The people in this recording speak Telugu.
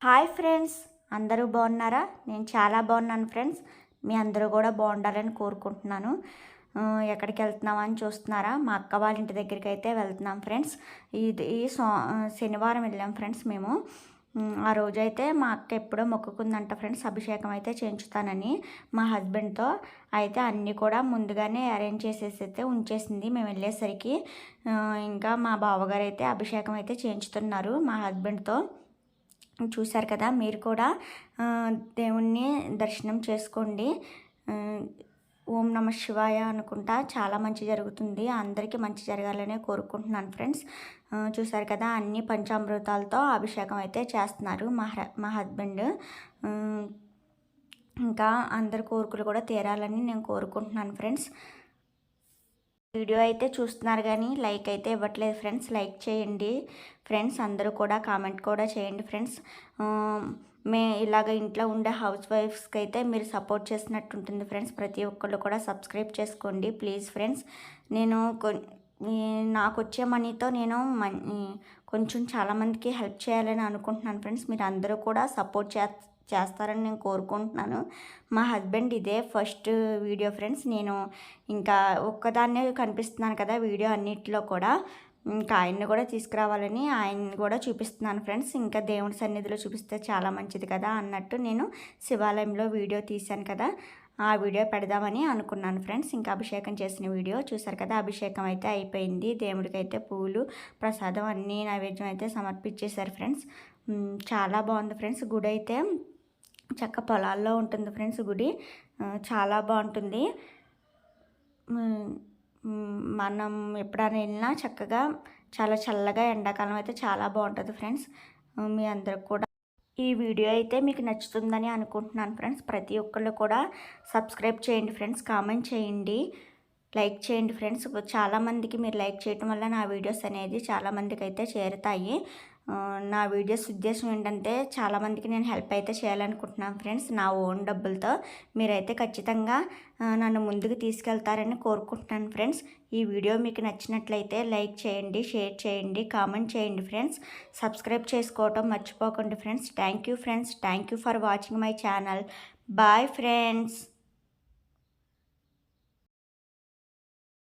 హాయ్ ఫ్రెండ్స్, అందరూ బాగున్నారా? నేను చాలా బాగున్నాను ఫ్రెండ్స్. మీ అందరూ కూడా బాగుండాలని కోరుకుంటున్నాను. ఎక్కడికి వెళ్తున్నామని చూస్తున్నారా? మా అక్క వాళ్ళ ఇంటి దగ్గరికి అయితే వెళ్తున్నాం ఫ్రెండ్స్. ఇది శనివారం వెళ్ళాం ఫ్రెండ్స్ మేము. ఆ రోజైతే మా అక్క ఎప్పుడో మొక్కుకుందంట ఫ్రెండ్స్, అభిషేకం అయితే చేయించుతానని మా హస్బెండ్తో. అయితే అన్నీ కూడా ముందుగానే అరేంజ్ చేసేసి అయితే ఉంచేసింది మేము వెళ్ళేసరికి. ఇంకా మా బావగారు అయితే అభిషేకం అయితే చేయించుతున్నారు మా హస్బెండ్తో. చూశారు కదా, మీరు కూడా దేవుణ్ణి దర్శనం చేసుకోండి. ఓం నమ శివాయ అనుకుంటా చాలా మంచి జరుగుతుంది. అందరికీ మంచి జరగాలనే కోరుకుంటున్నాను ఫ్రెండ్స్. చూశారు కదా, అన్ని పంచామృతాలతో అభిషేకం అయితే చేస్తున్నారు మా హస్బెండ్. ఇంకా అందరి కోరికలు కూడా తీరాలని నేను కోరుకుంటున్నాను ఫ్రెండ్స్. వీడియో అయితే చూస్తున్నారు కానీ లైక్ అయితే ఇవ్వట్లేదు ఫ్రెండ్స్. లైక్ చేయండి ఫ్రెండ్స్. అందరూ కూడా కామెంట్ కూడా చేయండి ఫ్రెండ్స్. ఇలాగ ఇంట్లో ఉండే హౌస్ వైఫ్స్కి అయితే మీరు సపోర్ట్ చేసినట్టు ఉంటుంది ఫ్రెండ్స్. ప్రతి ఒక్కళ్ళు కూడా సబ్స్క్రైబ్ చేసుకోండి ప్లీజ్ ఫ్రెండ్స్. నేను నాకు వచ్చే మనీతో నేను కొంచెం చాలామందికి హెల్ప్ చేయాలని అనుకుంటున్నాను ఫ్రెండ్స్. మీరు అందరూ కూడా సపోర్ట్ చేస్తారని నేను కోరుకుంటున్నాను. మా హస్బెండ్ ఇదే ఫస్ట్ వీడియో ఫ్రెండ్స్. నేను ఇంకా ఒక్కదాన్నే కనిపిస్తున్నాను కదా వీడియో అన్నిటిలో కూడా. ఇంకా ఆయన్ని కూడా తీసుకురావాలని ఆయన్ని కూడా చూపిస్తున్నాను ఫ్రెండ్స్. ఇంకా దేవుడి సన్నిధిలో చూపిస్తే చాలా మంచిది కదా అన్నట్టు నేను శివాలయంలో వీడియో తీశాను కదా, ఆ వీడియో పెడదామని అనుకున్నాను ఫ్రెండ్స్. ఇంకా అభిషేకం చేసిన వీడియో చూసారు కదా. అభిషేకం అయితే అయిపోయింది. దేవుడికి అయితే పూలు ప్రసాదం అన్నీ నైవేద్యం అయితే సమర్పించేశారు ఫ్రెండ్స్. చాలా బాగుంది ఫ్రెండ్స్. గుడి అయితే చక్క పొలాల్లో ఉంటుంది ఫ్రెండ్స్. గుడి చాలా బాగుంటుంది. మనం ఎప్పుడైనా వెళ్ళినా చక్కగా చాలా చల్లగా ఎండాకాలం అయితే చాలా బాగుంటుంది ఫ్రెండ్స్. మీ అందరికి కూడా ఈ వీడియో అయితే మీకు నచ్చుతుందని అనుకుంటున్నాను ఫ్రెండ్స్. ప్రతి ఒక్కళ్ళు కూడా సబ్స్క్రైబ్ చేయండి ఫ్రెండ్స్, కామెంట్ చేయండి, లైక్ చేయండి ఫ్రెండ్స్. చాలామందికి మీరు లైక్ చేయటం వల్ల నా వీడియోస్ అనేది చాలామందికి అయితే చేరుతాయి. నా వీడియోస్ ఉద్దేశం ఏంటంటే చాలామందికి నేను హెల్ప్ అయితే చేయాలనుకుంటున్నాను ఫ్రెండ్స్. నా ఓన్ డబ్బులతో మీరైతే ఖచ్చితంగా నన్ను ముందుకు తీసుకెళ్తారని కోరుకుంటున్నాను ఫ్రెండ్స్. ఈ వీడియో మీకు నచ్చినట్లయితే లైక్ చేయండి, షేర్ చేయండి, కామెంట్ చేయండి ఫ్రెండ్స్. సబ్స్క్రైబ్ చేసుకోవటం మర్చిపోకండి friends. Thank you friends. Thank you for watching my channel. Bye friends.